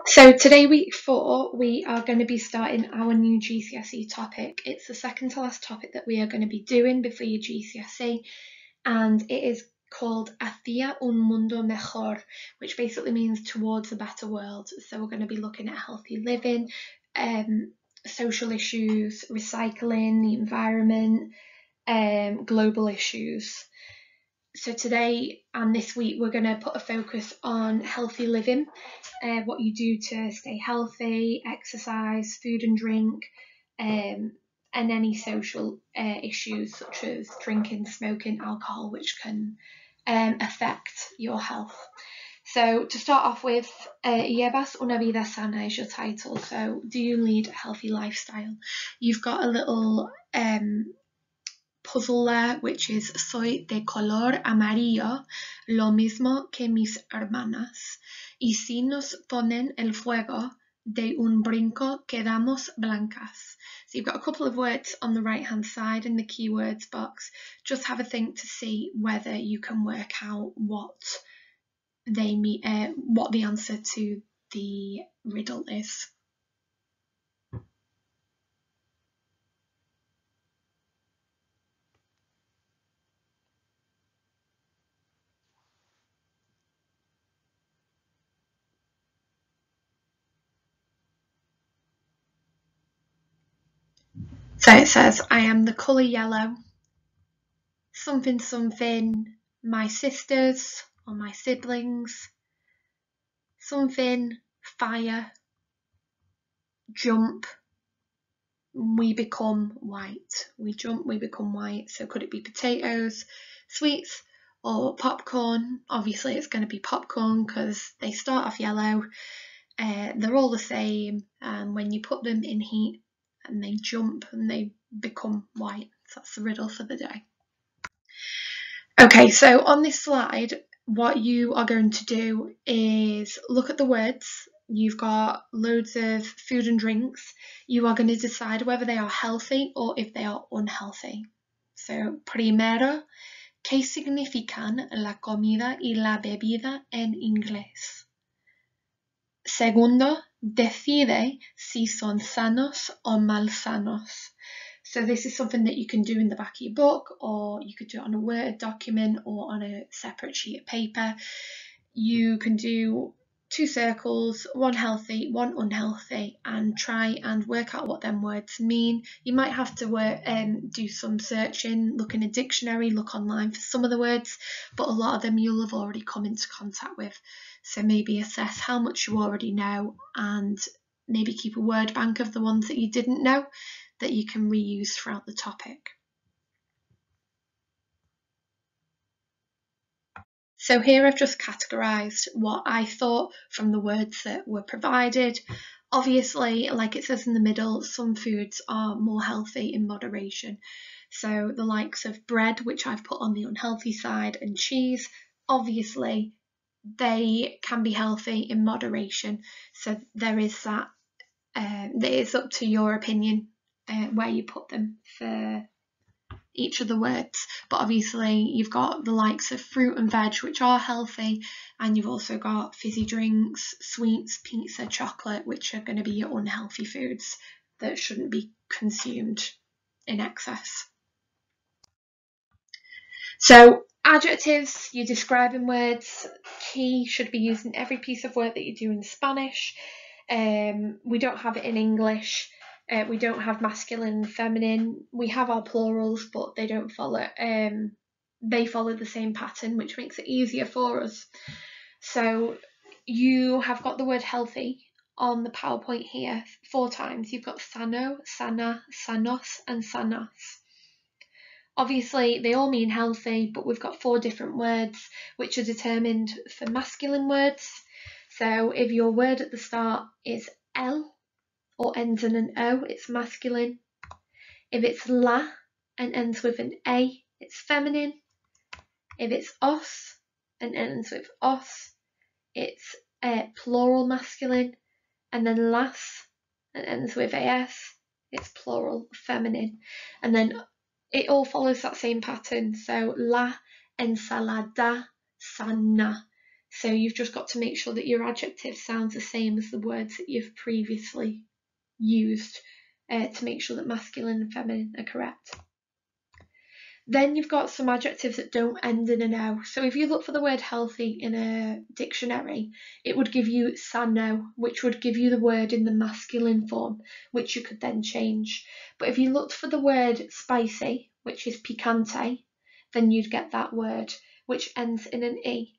So today, week 4, we are going to be starting our new GCSE topic. It's the second to last topic that we are going to be doing before your GCSE, and it is called Hacia un mundo mejor, which basically means towards a better world. So we're going to be looking at healthy living, social issues, recycling, the environment, global issues. So today and this week we're going to put a focus on healthy living, what you do to stay healthy, exercise, food and drink, and any social issues such as drinking, smoking, alcohol, which can affect your health. So to start off with, Llevas una vida sana is your title. So do you lead a healthy lifestyle? You've got a little puzzle there, which is soy de color amarillo, lo mismo que mis hermanas. Y si nos ponen el fuego, de un brinco quedamos blancas. So you've got a couple of words on the right hand side in the keywords box. Just have a think to see whether you can work out what they mean, what the answer to the riddle is. So it says, I am the colour yellow, something something, my sisters or my siblings, something, fire, jump, we become white. We jump, we become white. So could it be potatoes, sweets, or popcorn? Obviously it's going to be popcorn because they start off yellow. They're all the same, and when you put them in heat and they jump and they become white. So that's the riddle for the day. Okay, so on this slide, what you are going to do is look at the words. You've got loads of food and drinks. You are going to decide whether they are healthy or if they are unhealthy. So, primero, ¿qué significan la comida y la bebida en inglés? Segundo, decide si son sanos o malsanos. So this is something that you can do in the back of your book, or you could do it on a Word document or on a separate sheet of paper. You can do 2 circles, one healthy, one unhealthy, and try and work out what them words mean. You might have to do some searching, look in a dictionary, look online for some of the words, but a lot of them you'll have already come into contact with. So maybe assess how much you already know and maybe keep a word bank of the ones that you didn't know that you can reuse throughout the topic. So here I've just categorised what I thought from the words that were provided. Obviously, like it says in the middle, some foods are more healthy in moderation. So the likes of bread, which I've put on the unhealthy side, and cheese, obviously they can be healthy in moderation. So there is that. It's up to your opinion where you put them for each of the words, but obviously you've got the likes of fruit and veg, which are healthy, and you've also got fizzy drinks, sweets, pizza, chocolate, which are going to be your unhealthy foods that shouldn't be consumed in excess. So adjectives, you're describing words. Key should be used in every piece of work that you do in Spanish. We don't have it in English. We don't have masculine and feminine. We have our plurals, but they don't follow. They follow the same pattern, which makes it easier for us. So you have got the word healthy on the PowerPoint here 4 times. You've got sano, sana, sanos, and sanas. Obviously, they all mean healthy, but we've got 4 different words which are determined for masculine words. So if your word at the start is L or ends in an O, it's masculine. If it's la and ends with an A, it's feminine. If it's os and ends with os, it's plural masculine. And then las and ends with as, it's plural feminine. And then it all follows that same pattern. So la ensalada sana. So you've just got to make sure that your adjective sounds the same as the words that you've previously used to make sure that masculine and feminine are correct. Then you've got some adjectives that don't end in an O. So if you look for the word healthy in a dictionary, it would give you sano, which would give you the word in the masculine form, which you could then change. But if you looked for the word spicy, which is picante, then you'd get that word, which ends in an E.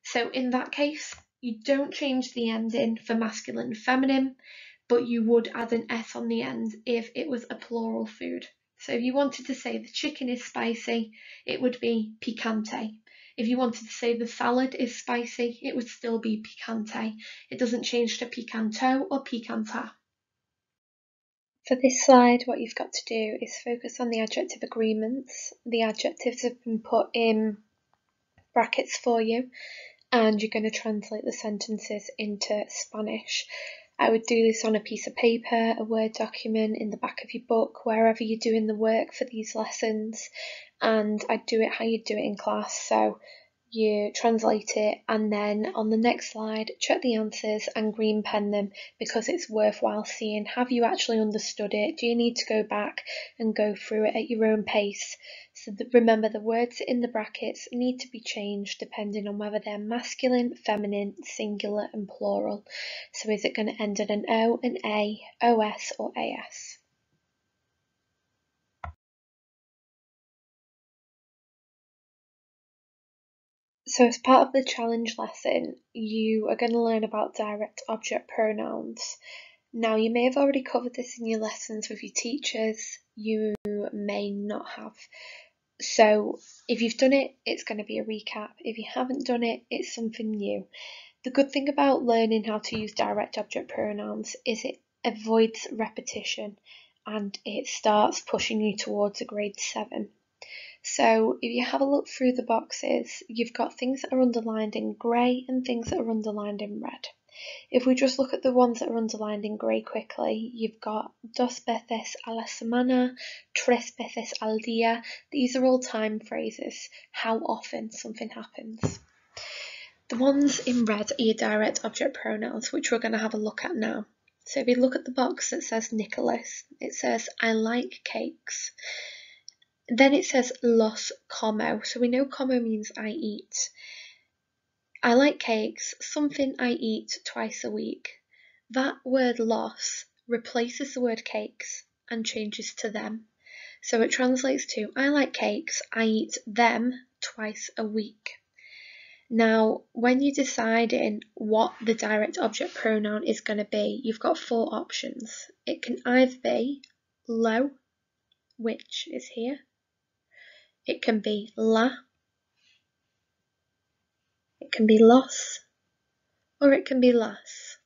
So in that case, you don't change the ending for masculine and feminine, but you would add an S on the end if it was a plural food. So if you wanted to say the chicken is spicy, it would be picante. If you wanted to say the salad is spicy, it would still be picante. It doesn't change to picanto or picanta. For this slide, what you've got to do is focus on the adjective agreements. The adjectives have been put in brackets for you, and you're going to translate the sentences into Spanish. I would do this on a piece of paper, a Word document, in the back of your book, wherever you're doing the work for these lessons, and I'd do it how you do it in class. So you translate it, and then on the next slide check the answers and green pen them, because it's worthwhile seeing, have you actually understood it? Do you need to go back and go through it at your own pace? So remember, the words in the brackets need to be changed depending on whether they're masculine, feminine, singular and plural. So is it going to end in an O, an A, OS or AS? So as part of the challenge lesson, you are going to learn about direct object pronouns. Now, you may have already covered this in your lessons with your teachers, you may not have. So if you've done it, it's going to be a recap. If you haven't done it, it's something new. The good thing about learning how to use direct object pronouns is it avoids repetition and it starts pushing you towards a grade 7. So if you have a look through the boxes, you've got things that are underlined in grey and things that are underlined in red. If we just look at the ones that are underlined in grey quickly, you've got dos veces a la semana, tres veces al día. These are all time phrases, how often something happens. The ones in red are your direct object pronouns, which we're going to have a look at now. So if you look at the box that says Nicholas, it says, I like cakes. Then it says los como, so we know como means I eat. I like cakes, something I eat twice a week. That word los replaces the word cakes and changes to them. So it translates to, I like cakes, I eat them twice a week. Now, when you're deciding what the direct object pronoun is going to be, you've got 4 options. It can either be lo, which is here. It can be la, it can be los, or it can be las.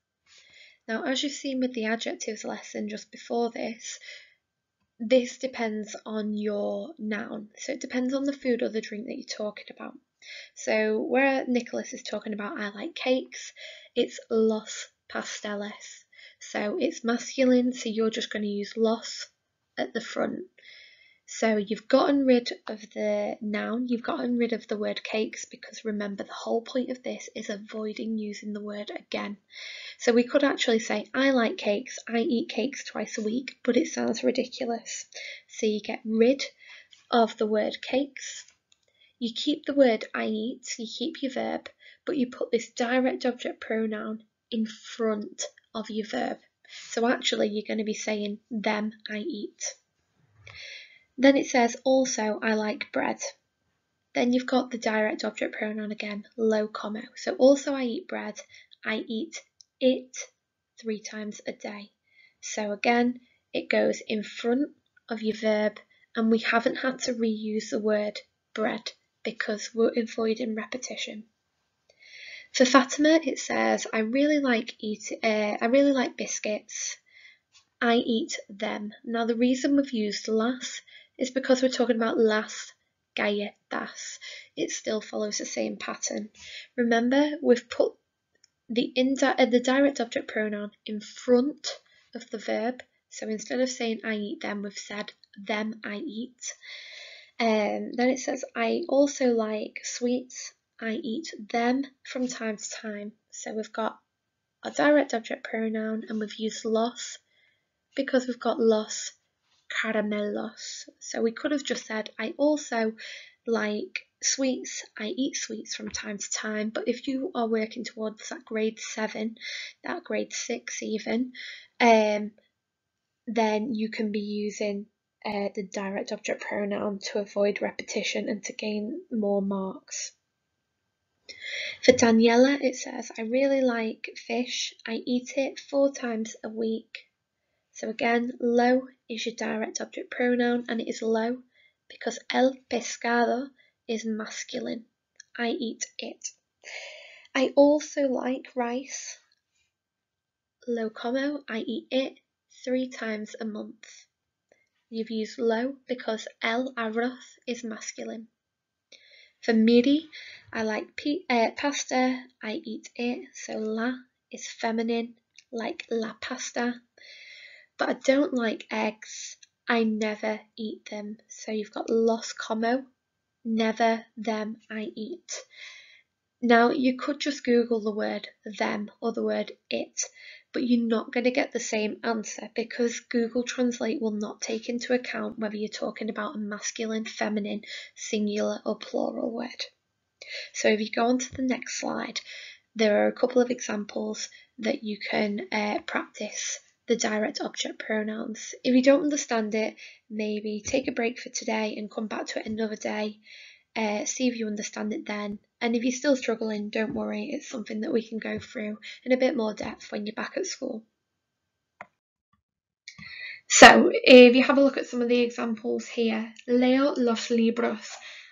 Now, as you've seen with the adjectives lesson just before this depends on your noun. So it depends on the food or the drink that you're talking about. So where Nicholas is talking about I like cakes, it's los pasteles. So it's masculine, so you're just going to use los at the front. So you've gotten rid of the noun, you've gotten rid of the word cakes, because remember, the whole point of this is avoiding using the word again. So we could actually say, I like cakes, I eat cakes twice a week, but it sounds ridiculous. So you get rid of the word cakes, you keep the word I eat, so you keep your verb, but you put this direct object pronoun in front of your verb. So actually you're going to be saying them I eat. Then it says also I like bread. Then you've got the direct object pronoun again, lo como. So also I eat bread, I eat it 3 times a day. So again, it goes in front of your verb, and we haven't had to reuse the word bread because we're avoiding repetition. For Fatima, it says, I really like biscuits. I eat them. Now the reason we've used las is because we're talking about las galletas. It still follows the same pattern. Remember, we've put the direct object pronoun in front of the verb. So instead of saying I eat them, we've said them I eat. Then it says I also like sweets I eat them from time to time. So we've got a direct object pronoun and we've used los because we've got los caramelos. So we could have just said, I also like sweets, I eat sweets from time to time. But if you are working towards that grade 7, that grade 6 even, then you can be using the direct object pronoun to avoid repetition and to gain more marks. For Daniela, it says, I really like fish. I eat it 4 times a week. So again, lo is your direct object pronoun, and it is lo because el pescado is masculine. I eat it. I also like rice. Lo como, I eat it 3 times a month. You've used lo because el arroz is masculine. For miri, I like pasta, I eat it, so la is feminine, like la pasta. But I don't like eggs, I never eat them. So you've got los como, never, them, I eat. Now you could just Google the word them or the word it, but you're not going to get the same answer because Google Translate will not take into account whether you're talking about a masculine, feminine, singular or plural word. So if you go on to the next slide, there are a couple of examples that you can practice the direct object pronouns. If you don't understand it, maybe take a break for today and come back to it another day. See if you understand it then. And if you're still struggling, don't worry, it's something that we can go through in a bit more depth when you're back at school. So if you have a look at some of the examples here, leo los libros.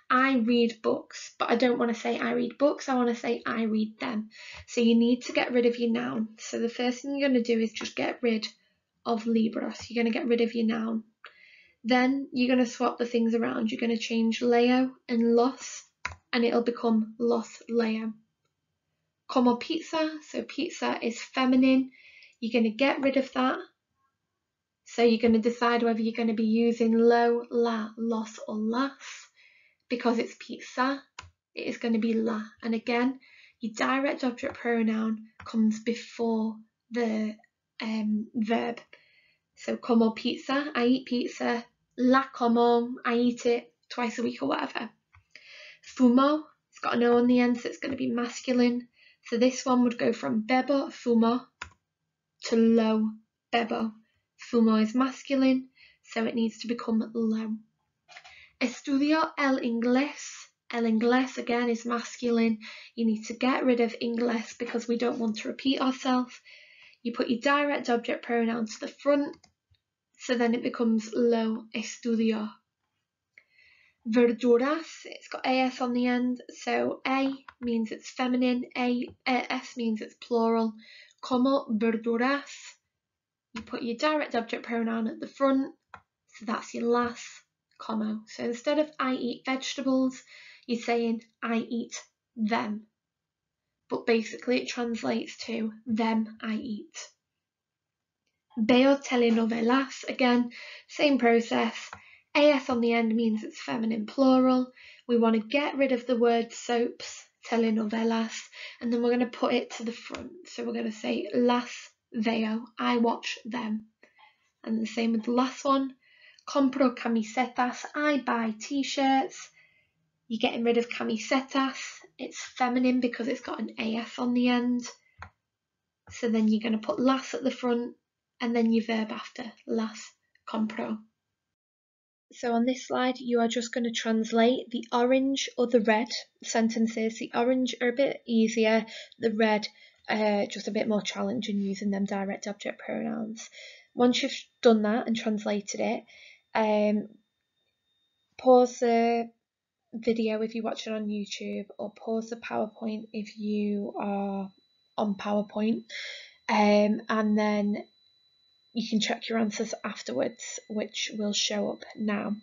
I read books, but I don't want to say I read books, I want to say I read them. So you need to get rid of your noun. So the first thing you're going to do is just get rid of libros. You're going to get rid of your noun. Then you're going to swap the things around. You're going to change leo and los, and it'll become los leo. Como pizza, so pizza is feminine. You're going to get rid of that. So you're going to decide whether you're going to be using lo, la, los or las. Because it's pizza, it is going to be la. And again, your direct object pronoun comes before the verb. So como pizza, I eat pizza. La como, I eat it twice a week or whatever. Fumo, it's got an O on the end, so it's going to be masculine. So this one would go from bebo, fumo, to lo, bebo. Fumo is masculine, so it needs to become lo. Estudio el inglés. El inglés again is masculine. You need to get rid of inglés because we don't want to repeat ourselves. You put your direct object pronoun to the front, so then it becomes lo estudio. Verduras, it's got AS on the end, so A means it's feminine, S means it's plural. Como verduras, you put your direct object pronoun at the front, so that's your las, como. So instead of I eat vegetables, you're saying I eat them. But basically it translates to them I eat. Veo telenovelas, again, same process. AS on the end means it's feminine plural. We want to get rid of the word soaps, telenovelas, and then we're going to put it to the front. So we're going to say las veo, I watch them. And the same with the last one. Compro camisetas, I buy t-shirts. You're getting rid of camisetas. It's feminine because it's got an AS on the end. So then you're going to put las at the front and then your verb after, las compro. So on this slide, you are just going to translate the orange or the red sentences. The orange are a bit easier, the red just a bit more challenging using them direct object pronouns. Once you've done that and translated it, pause the video if you're watching on YouTube, or pause the PowerPoint if you are on PowerPoint, and then you can check your answers afterwards, which will show up now.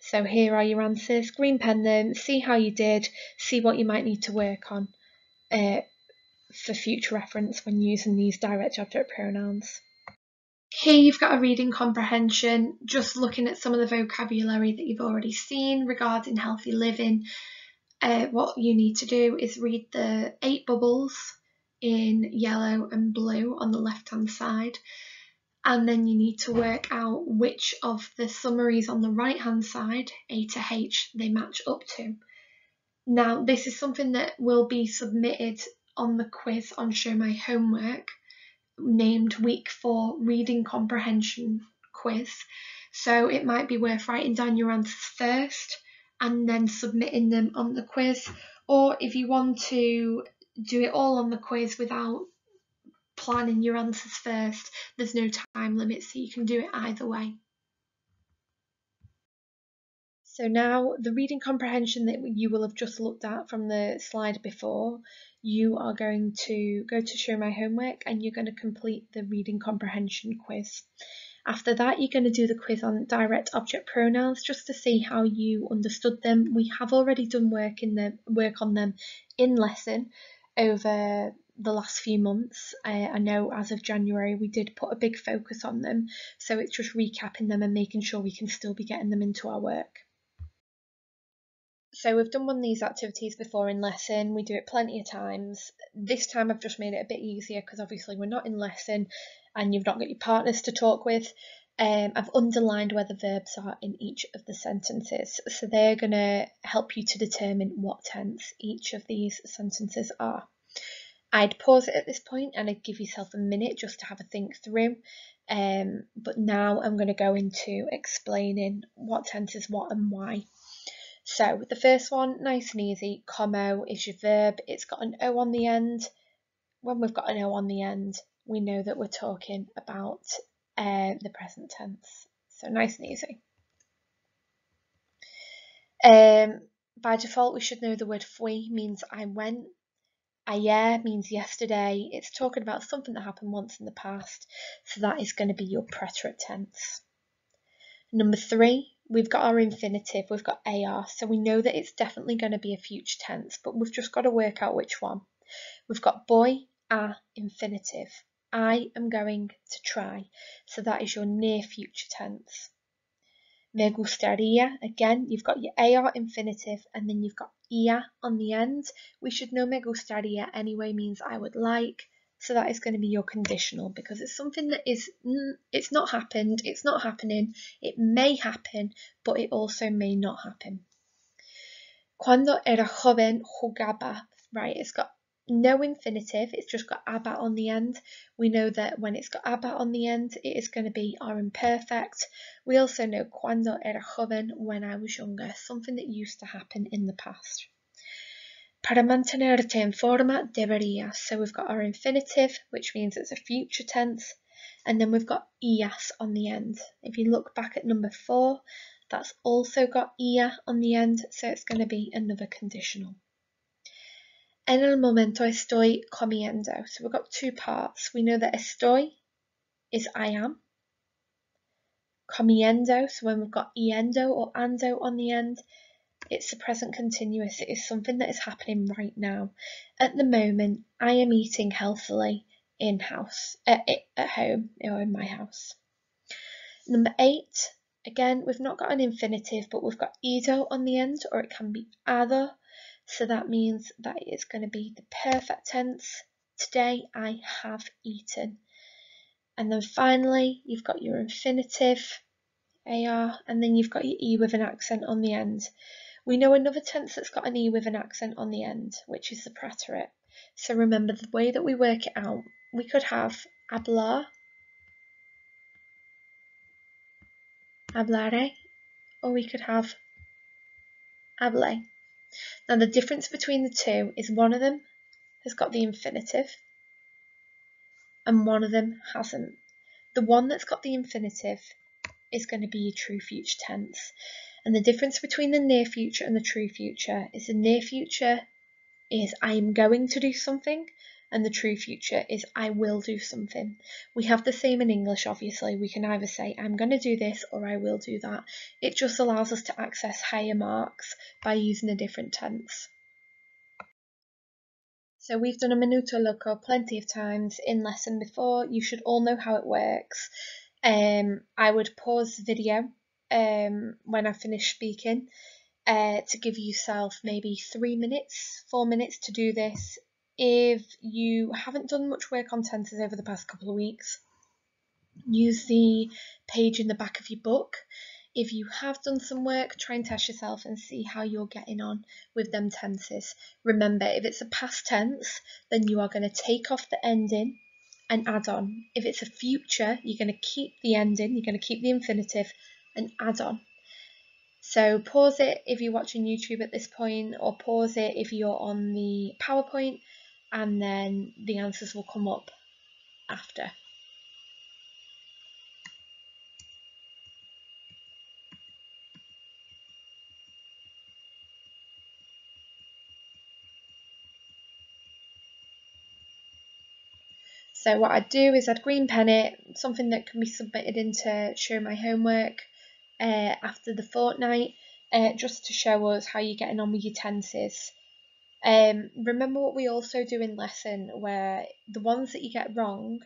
So here are your answers. Green pen them, see how you did, see what you might need to work on for future reference when using these direct object pronouns. Here you've got a reading comprehension, just looking at some of the vocabulary that you've already seen regarding healthy living. What you need to do is read the 8 bubbles in yellow and blue on the left hand side, and then you need to work out which of the summaries on the right hand side, A to H, they match up to. Now this is something that will be submitted on the quiz on Show My Homework, named Week 4 Reading Comprehension Quiz. So it might be worth writing down your answers first and then submitting them on the quiz. Or if you want to do it all on the quiz without planning your answers first, there's no time limit, so you can do it either way. So now the reading comprehension that you will have just looked at from the slide before, you are going to go to Show My Homework and you're going to complete the reading comprehension quiz. After that, you're going to do the quiz on direct object pronouns just to see how you understood them. We have already done work on them in lesson over the last few months. I know as of January we did put a big focus on them, so it's just recapping them and making sure we can still be getting them into our work. So we've done one of these activities before in lesson, we do it plenty of times. This time I've just made it a bit easier because obviously we're not in lesson and you've not got your partners to talk with. I've underlined where the verbs are in each of the sentences, so they're going to help you to determine what tense each of these sentences are. I'd pause it at this point and I'd give yourself a minute just to have a think through, but now I'm going to go into explaining what tense is what and why. So the first one, nice and easy, como is your verb, it's got an O on the end. When we've got an O on the end, we know that we're talking about the present tense. So nice and easy. By default, we should know the word fui means I went. Ayer means yesterday. It's talking about something that happened once in the past. So that is going to be your preterite tense. Number 3, we've got our infinitive, we've got AR, so we know that it's definitely going to be a future tense, but we've just got to work out which one. We've got boy, a, infinitive. I am going to try, so that is your near future tense. Me gustaría, again, you've got your AR infinitive, and then you've got ia on the end. We should know me gustaría anyway means I would like. So that is going to be your conditional because it's something that is, it's not happened, it's not happening, it may happen, but it also may not happen. Cuando era joven jugaba, right, it's got no infinitive, it's just got aba on the end. We know that when it's got aba on the end, it is going to be our imperfect. We also know cuando era joven, when I was younger, something that used to happen in the past. Para mantenerte en forma debería. So we've got our infinitive, which means it's a future tense, and then we've got ias on the end. If you look back at number 4, that's also got ia on the end, so it's going to be another conditional. En el momento estoy comiendo. So we've got 2 parts. We know that estoy is I am. Comiendo, so when we've got iendo or ando on the end, it's the present continuous. It is something that is happening right now. At the moment, I am eating healthily at home or in my house. Number 8, again, we've not got an infinitive, but we've got ido on the end, or it can be ado. So that means that it is going to be the perfect tense. Today I have eaten. And then finally, you've got your infinitive, AR, and then you've got your E with an accent on the end. We know another tense that's got an E with an accent on the end, which is the preterite. So remember the way that we work it out. We could have hablar, hablare, or we could have hable. Now the difference between the two is one of them has got the infinitive and one of them hasn't. The one that's got the infinitive is going to be your true future tense. And the difference between the near future and the true future is the near future is I am going to do something, and the true future is I will do something. We have the same in English, obviously. We can either say I'm going to do this or I will do that. It just allows us to access higher marks by using a different tense. So we've done a minuto loco plenty of times in lesson before. You should all know how it works. I would pause the video when I finish speaking to give yourself maybe 3 minutes, 4 minutes to do this. If you haven't done much work on tenses over the past couple of weeks, use the page in the back of your book. If you have done some work, try and test yourself and see how you're getting on with them tenses. Remember, if it's a past tense, then you are going to take off the ending and add on. If it's a future, you're going to keep the ending, you're going to keep the infinitive and add on. So pause it if you're watching YouTube at this point, or pause it if you're on the PowerPoint, and then the answers will come up after. So what I'd do is I'd green pen it, something that can be submitted into Show My Homework after the fortnight, just to show us how you're getting on with your tenses. Remember what we also do in lesson, where the ones that you get wrong,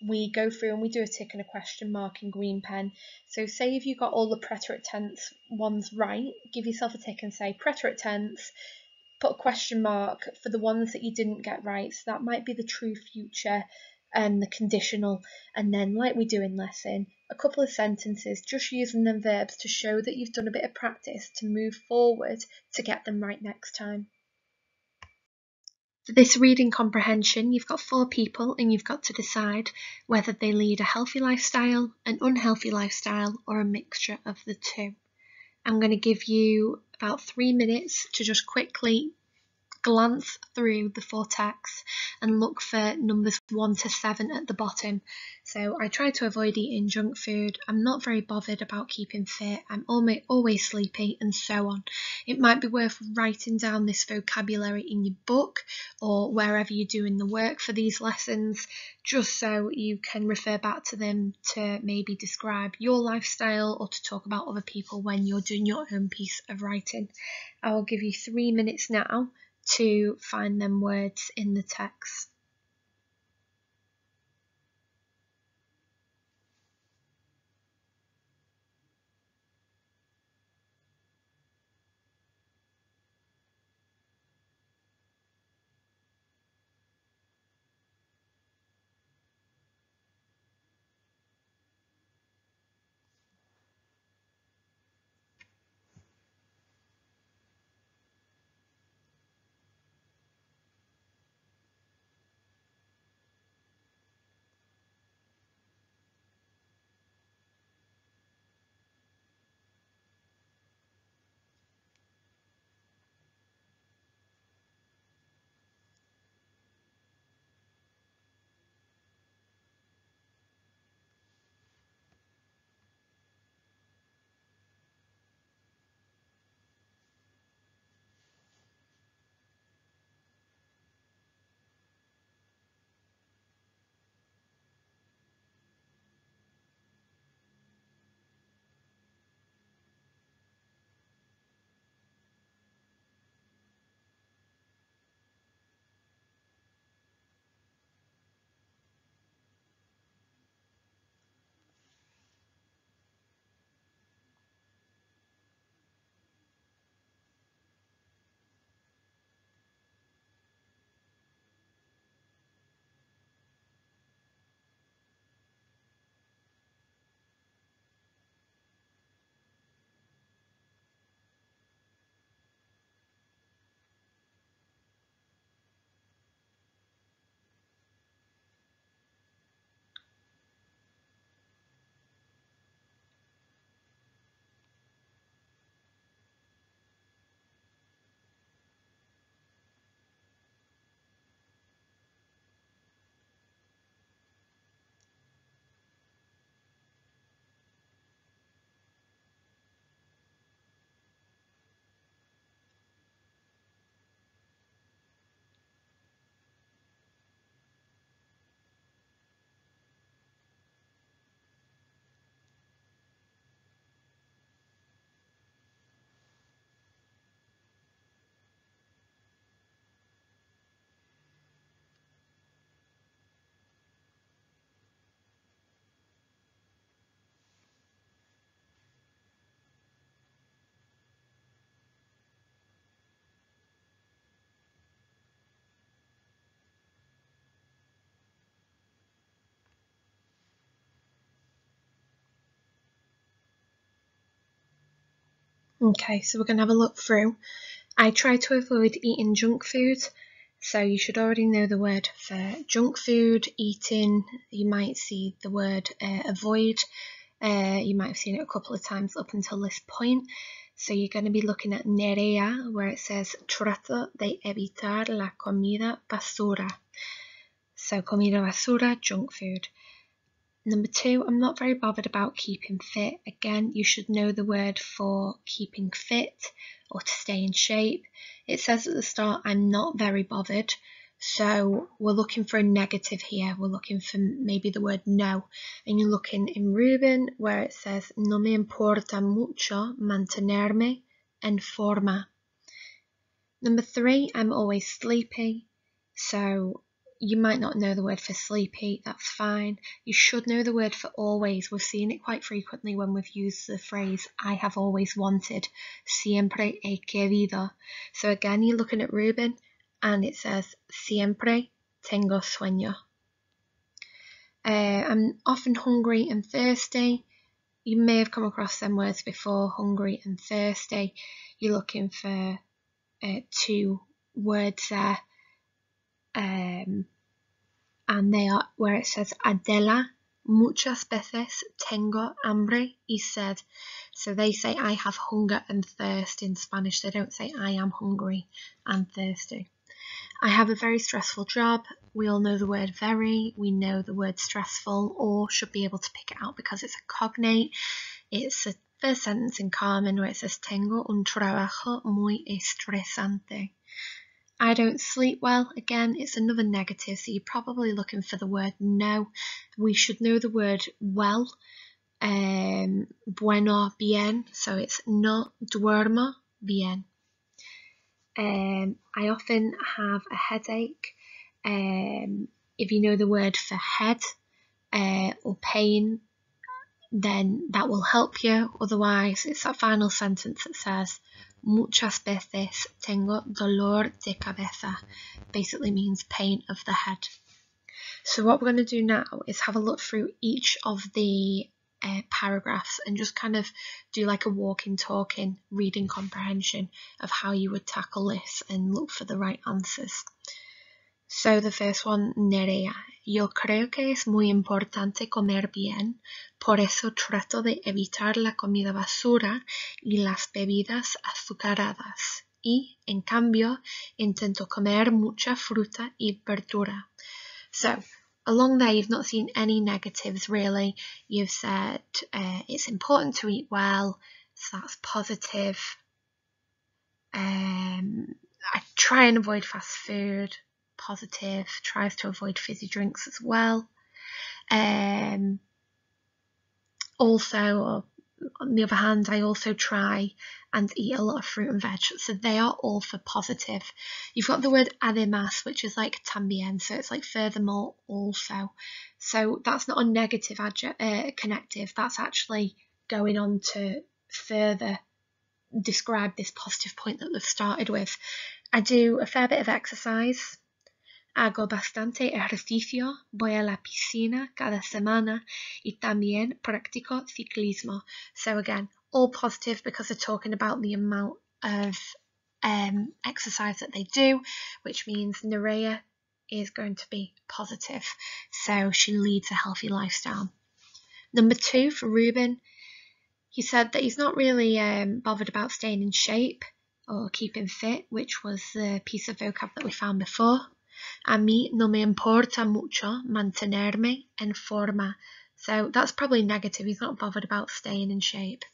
we go through and we do a tick and a question mark in green pen. So say if you got all the preterite tense ones right, give yourself a tick and say preterite tense, put a question mark for the ones that you didn't get right. So that might be the true future and the conditional, and then like we do in lesson, a couple of sentences, just using them verbs to show that you've done a bit of practice to move forward to get them right next time. For this reading comprehension, you've got 4 people and you've got to decide whether they lead a healthy lifestyle, an unhealthy lifestyle, or a mixture of the two. I'm going to give you about 3 minutes to just quickly glance through the 4 texts and look for numbers 1 to 7 at the bottom. So I try to avoid eating junk food. I'm not very bothered about keeping fit. I'm always sleepy, and so on. It might be worth writing down this vocabulary in your book or wherever you're doing the work for these lessons, just so you can refer back to them to maybe describe your lifestyle or to talk about other people when you're doing your own piece of writing. I will give you 3 minutes now to find them words in the text. Okay, so we're going to have a look through. I try to avoid eating junk food, so you should already know the word for junk food, eating. You might see the word avoid. You might have seen it a couple of times up until this point. So you're going to be looking at Nerea, where it says trato de evitar la comida basura. So comida basura, junk food. Number 2, I'm not very bothered about keeping fit. Again, you should know the word for keeping fit or to stay in shape. It says at the start, I'm not very bothered. So we're looking for a negative here. We're looking for maybe the word no. And you're looking in Ruben where it says, no me importa mucho mantenerme en forma. Number 3, I'm always sleepy. So you might not know the word for sleepy, that's fine. You should know the word for always. We've seen it quite frequently when we've used the phrase, I have always wanted, siempre he querido. So again, you're looking at Ruben, and it says, siempre tengo sueño. I'm often hungry and thirsty. You may have come across them words before, hungry and thirsty. You're looking for 2 words there. And they are where it says Adela, muchas veces tengo hambre y sed. So they say I have hunger and thirst in Spanish. They don't say I am hungry and thirsty. I have a very stressful job. We all know the word very. We know the word stressful, or should be able to pick it out because it's a cognate. It's a first sentence in Carmen where it says tengo un trabajo muy estresante. I don't sleep well. Again, it's another negative, so you're probably looking for the word no. We should know the word well. Bueno, bien. So it's no duermo bien. I often have a headache. If you know the word for head or pain, then that will help you. Otherwise, it's that final sentence that says, muchas veces tengo dolor de cabeza. Basically means pain of the head. So what we're going to do now is have a look through each of the paragraphs and just kind of do like a walking, talking, reading comprehension of how you would tackle this and look for the right answers. So the first one, Nerea. Yo creo que es muy importante comer bien, por eso trato de evitar la comida basura y las bebidas azucaradas. Y, en cambio, intento comer mucha fruta y verdura. So, along there you've not seen any negatives really. You've said it's important to eat well, so that's positive. I try and avoid fast food. Positive, tries to avoid fizzy drinks as well. Also, on the other hand, I also try and eat a lot of fruit and veg, so they are all for positive. You've got the word además, which is like también, so it's like furthermore, also. So that's not a negative connective, that's actually going on to further describe this positive point that we've started with. I do a fair bit of exercise. Hago bastante ejercicio, voy a la piscina cada semana y también practico ciclismo. So again, all positive because they're talking about the amount of exercise that they do, which means Nerea is going to be positive. So she leads a healthy lifestyle. Number 2 for Ruben, he said that he's not really bothered about staying in shape or keeping fit, which was the piece of vocab that we found before. A mí no me importa mucho mantenerme en forma. So that's probably negative. He's not bothered about staying in shape.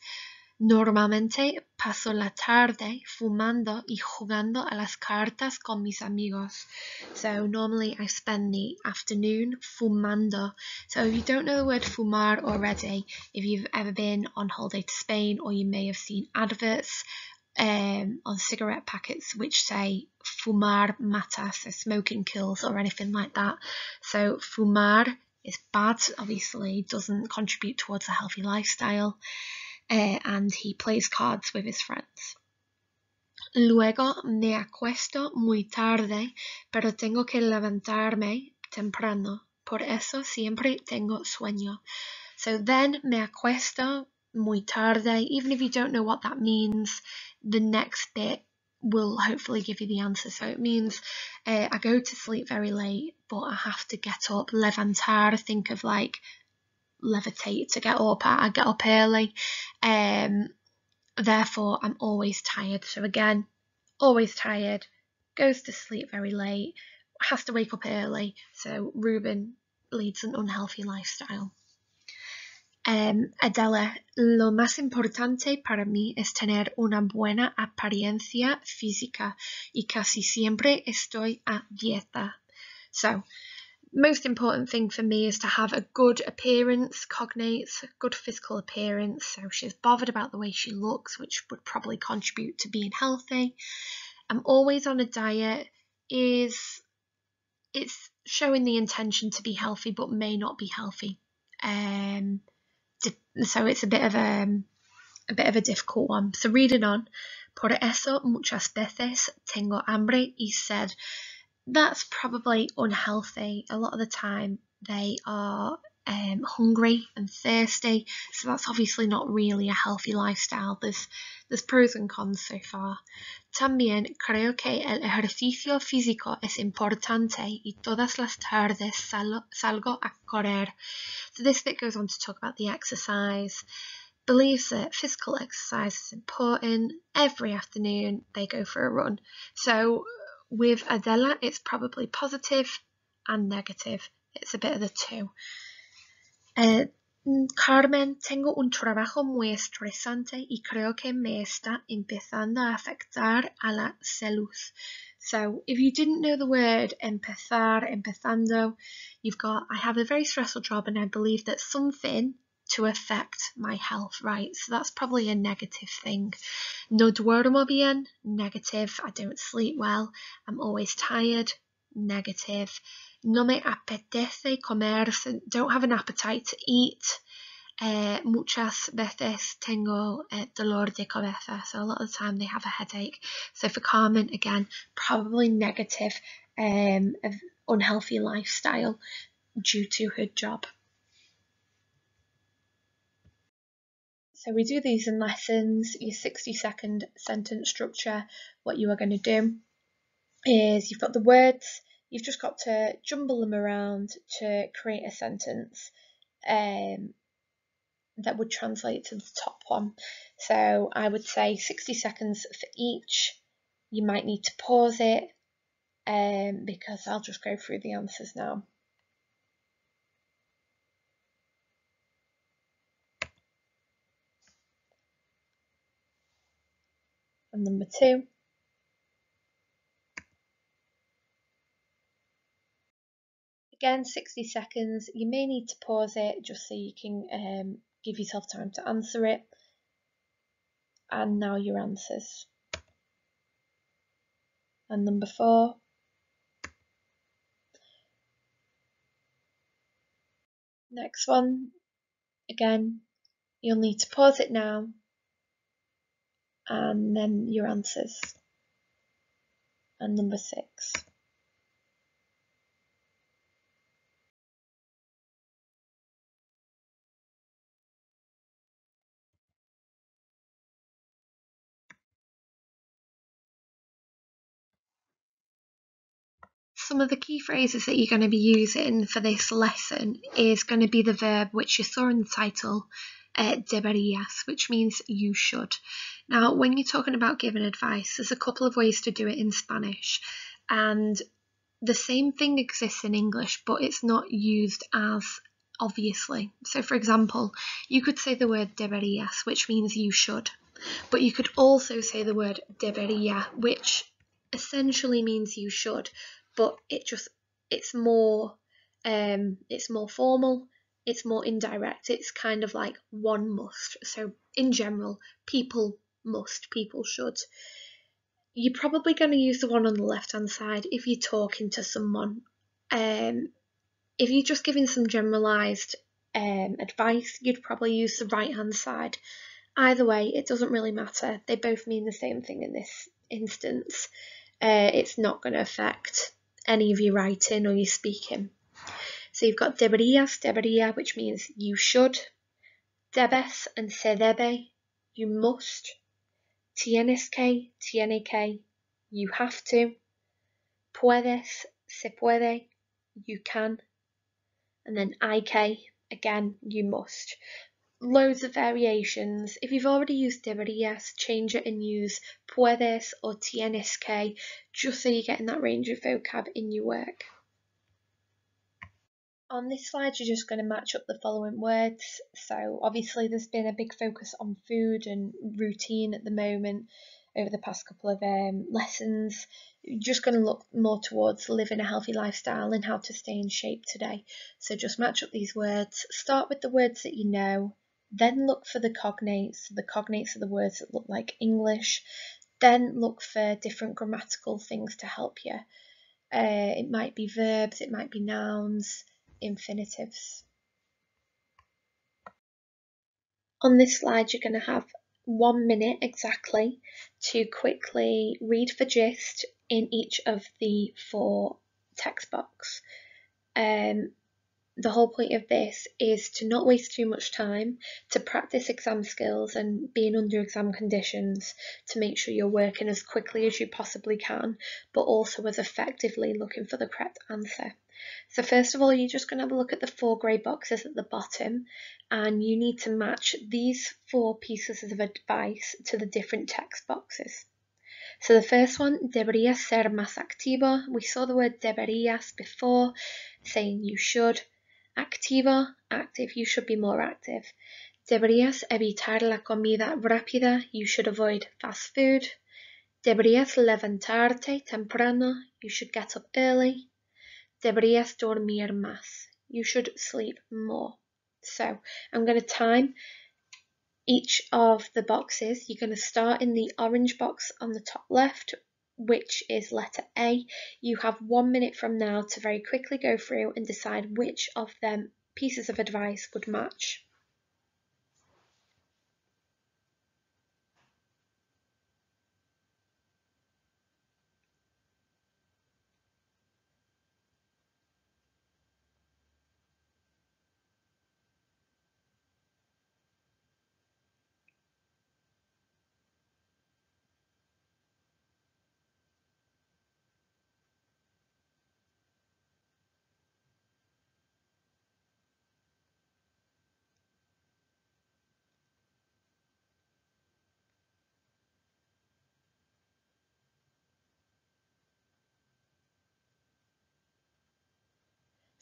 Normalmente paso la tarde fumando y jugando a las cartas con mis amigos. So normally I spend the afternoon fumando. So if you don't know the word fumar already, if you've ever been on holiday to Spain, or you may have seen adverts on cigarette packets which say fumar mata, so smoking kills, or anything like that. So fumar is bad, obviously doesn't contribute towards a healthy lifestyle, and he plays cards with his friends. Luego me acuesto muy tarde, pero tengo que levantarme temprano, por eso siempre tengo sueño. So then me acuesto muy tarde. Even if you don't know what that means, the next bit will hopefully give you the answer. So it means I go to sleep very late, but I have to get up. Levantar, think of like levitate, to get up. I get up early. Therefore, I'm always tired. So again, always tired, goes to sleep very late, has to wake up early. So Ruben leads an unhealthy lifestyle. Adela, lo más importante para mí es tener una buena apariencia física y casi siempre estoy a dieta. So, most important thing for me is to have a good appearance, cognates, good physical appearance. So she's bothered about the way she looks, which would probably contribute to being healthy. I'm always on a diet it's showing the intention to be healthy but may not be healthy. So it's a bit of a difficult one. So reading on, por eso muchas veces tengo hambre y sed. That's probably unhealthy. A lot of the time they are hungry and thirsty, so that's obviously not really a healthy lifestyle. There's pros and cons so far. También creo que el ejercicio físico es importante y todas las tardes salgo a correr. So this bit goes on to talk about the exercise. Believes that physical exercise is important. Every afternoon they go for a run. So with Adela, it's probably positive and negative. It's a bit of the two. Carmen, tengo un trabajo muy estresante y creo que me está empezando a afectar a la salud. So if you didn't know the word empezando, you've got, I have a very stressful job and I believe that something to affect my health, right? So that's probably a negative thing. No duermo bien, negative. I don't sleep well. I'm always tired, negative. No me apetece comer, so don't have an appetite to eat. Muchas veces tengo dolor de cabeza, so a lot of the time they have a headache. So for Carmen, again, probably negative, of unhealthy lifestyle due to her job. So we do these in lessons. Your 60-second sentence structure. What you are going to do is you've got the words, you've just got to jumble them around to create a sentence that would translate to the top one. So I would say 60 seconds for each. You might need to pause it because I'll just go through the answers now. And number 2. Again, 60 seconds. You may need to pause it just so you can give yourself time to answer it. And now your answers. And number 4. Next one. Again, you'll need to pause it now. And then your answers. And number 6. Some of the key phrases that you're going to be using for this lesson is going to be the verb which you saw in the title, deberías, which means you should. Now, when you're talking about giving advice, there's a couple of ways to do it in Spanish, and the same thing exists in English, but it's not used as obviously. So, for example, you could say the word deberías, which means you should, but you could also say the word debería, which essentially means you should, but it's more formal, it's more indirect, it's kind of like one must. So in general, people must, people should. You're probably going to use the one on the left hand side if you're talking to someone. If you're just giving some generalised advice, you'd probably use the right hand side. Either way, it doesn't really matter. They both mean the same thing in this instance. It's not going to affect any of your writing or your speaking. So you've got debería, which means you should. Debes and se debe, you must. Tienes que, tiene que, you have to. Puedes, se puede, you can. And then hay que, again, you must. Loads of variations. If you've already used deberías, change it and use puedes or tienes que, just so you're getting that range of vocab in your work. On this slide, you're just going to match up the following words. So obviously there's been a big focus on food and routine at the moment over the past couple of lessons. You're just going to look more towards living a healthy lifestyle and how to stay in shape today. So just match up these words. Start with the words that you know, then look for the cognates. The cognates are the words that look like English. Then look for different grammatical things to help you. It might be verbs, it might be nouns, infinitives. On this slide, you're going to have 1 minute exactly to quickly read the gist in each of the 4 text boxes. The whole point of this is to not waste too much time, to practice exam skills and being under exam conditions, to make sure you're working as quickly as you possibly can, but also as effectively looking for the correct answer. So first of all, you're just going to have a look at the 4 grey boxes at the bottom, and you need to match these 4 pieces of advice to the different text boxes. So the first one, deberías ser más activo. We saw the word deberías before, saying you should. Activo, active, you should be more active. Deberías evitar la comida rápida, you should avoid fast food. Deberías levantarte temprano, you should get up early. Deberías dormir más, you should sleep more. So I'm going to time each of the boxes. You're going to start in the orange box on the top left, which is letter A. You have 1 minute from now to very quickly go through and decide which of them pieces of advice would match.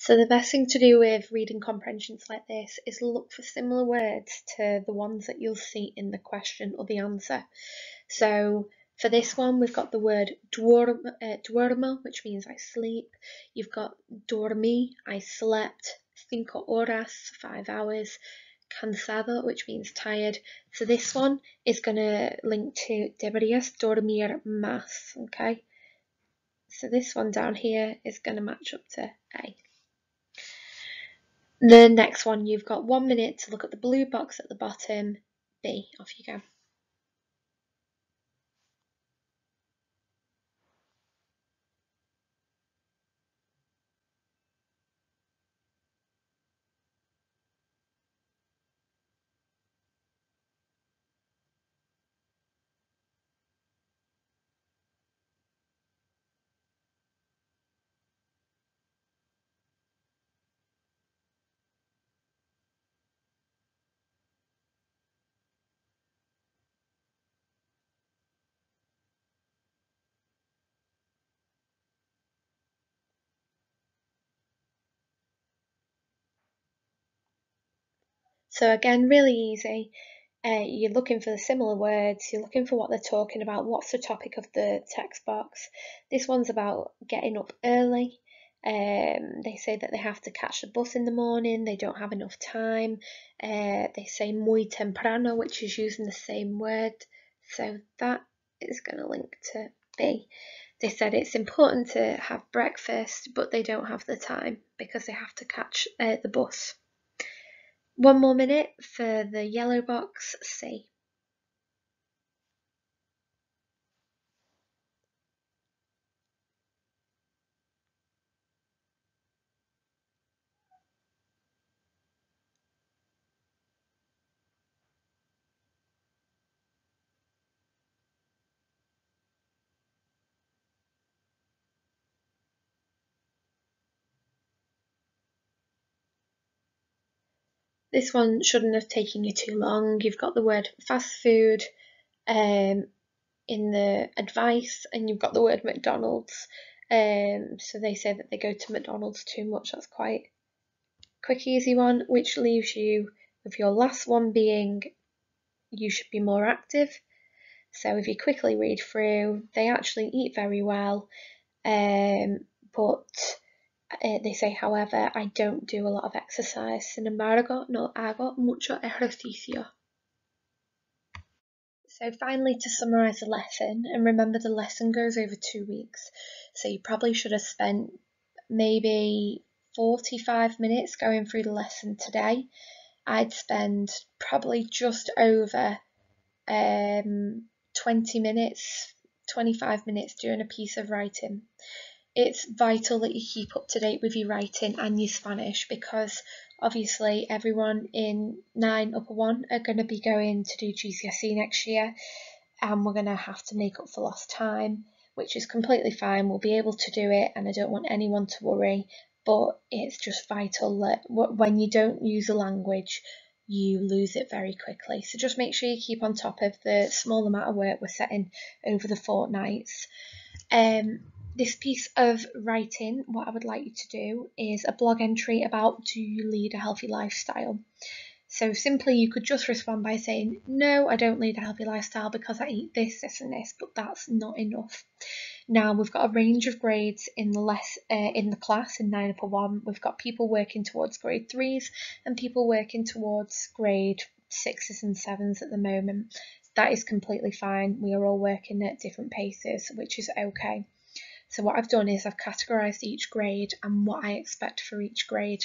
So the best thing to do with reading comprehensions like this is look for similar words to the ones that you'll see in the question or the answer. So for this one, we've got the word duermo, which means I sleep. You've got dormí, I slept. 5 horas, 5 hours. Cansado, which means tired. So this one is going to link to deberías dormir más, okay? So this one down here is going to match up to A. The next one, you've got 1 minute to look at the blue box at the bottom. B, off you go. So again, really easy. You're looking for the similar words, you're looking for what they're talking about, what's the topic of the text box. This one's about getting up early. They say that they have to catch the bus in the morning, they don't have enough time. They say muy temprano, which is using the same word. So that is going to link to B. They said it's important to have breakfast, but they don't have the time because they have to catch the bus. 1 more minute for the yellow box, C. This one shouldn't have taken you too long. You've got the word fast food in the advice, and you've got the word McDonald's. So they say that they go to McDonald's too much. That's quite a quick, easy one, which leaves you with your last one being you should be more active. So if you quickly read through, they actually eat very well, but they say, however, I don't do a lot of exercise. Sin embargo, no hago mucho ejercicio. So finally, to summarise the lesson, and remember the lesson goes over 2 weeks, so you probably should have spent maybe 45 minutes going through the lesson today. I'd spend probably just over 20 minutes, 25 minutes doing a piece of writing. It's vital that you keep up to date with your writing and your Spanish, because obviously everyone in 9 Upper 1 are going to be going to do GCSE next year, and we're going to have to make up for lost time, which is completely fine. We'll be able to do it, and I don't want anyone to worry, but it's just vital that when you don't use a language, you lose it very quickly. So just make sure you keep on top of the small amount of work we're setting over the fortnights. This piece of writing, what I would like you to do is a blog entry about, do you lead a healthy lifestyle? So simply you could just respond by saying, no, I don't lead a healthy lifestyle because I eat this, this and this, but that's not enough. Now we've got a range of grades in the class in 9 Upper 1. We've got people working towards grade 3s and people working towards grade 6s and 7s at the moment. That is completely fine. We are all working at different paces, which is okay. So what I've done is I've categorised each grade and what I expect for each grade.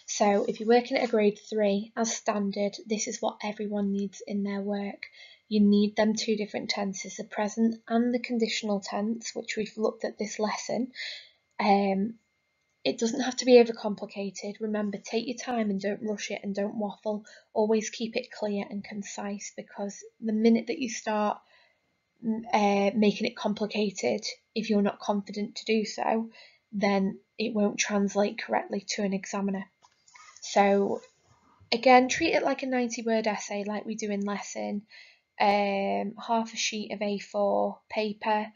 So if you're working at a grade 3, as standard, this is what everyone needs in their work. You need them 2 different tenses, the present and the conditional tense, which we've looked at this lesson. It doesn't have to be overcomplicated. Remember, take your time and don't rush it and don't waffle. Always keep it clear and concise, because the minute that you start making it complicated, if you're not confident to do so, then it won't translate correctly to an examiner. So again, treat it like a 90-word essay like we do in lesson, half a sheet of A4 paper,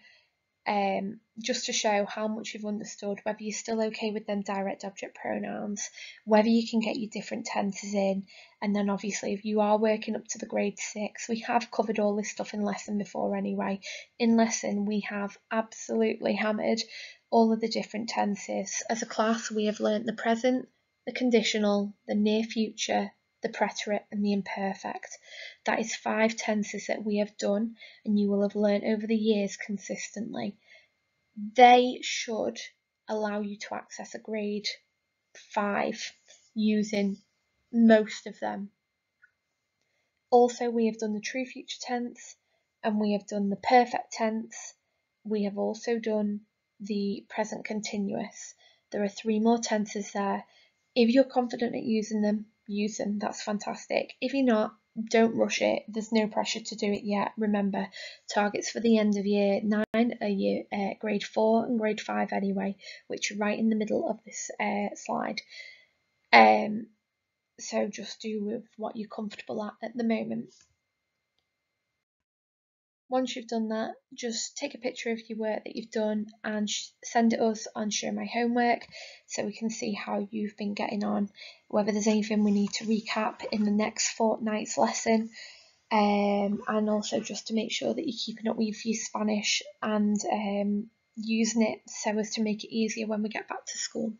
just to show how much you've understood, whether you're still okay with them direct object pronouns, whether you can get your different tenses in, and then obviously if you are working up to the grade 6, we have covered all this stuff in lesson before anyway. In lesson we have absolutely hammered all of the different tenses. As a class we have learnt the present, the conditional, the near future, the preterite and the imperfect. That is 5 tenses that we have done and you will have learnt over the years consistently. They should allow you to access a grade 5 using most of them. Also, we have done the true future tense and we have done the perfect tense. We have also done the present continuous. There are 3 more tenses there. If you're confident at using them, use them. That's fantastic. If you're not, don't rush it. There's no pressure to do it yet. Remember, targets for the end of year 9 are grade 4 and grade 5 anyway, which are right in the middle of this slide. So just do with what you're comfortable at the moment. Once you've done that, just take a picture of your work that you've done and send it us on Show My Homework so we can see how you've been getting on, whether there's anything we need to recap in the next fortnight's lesson, and also just to make sure that you're keeping up with your Spanish and using it so as to make it easier when we get back to school.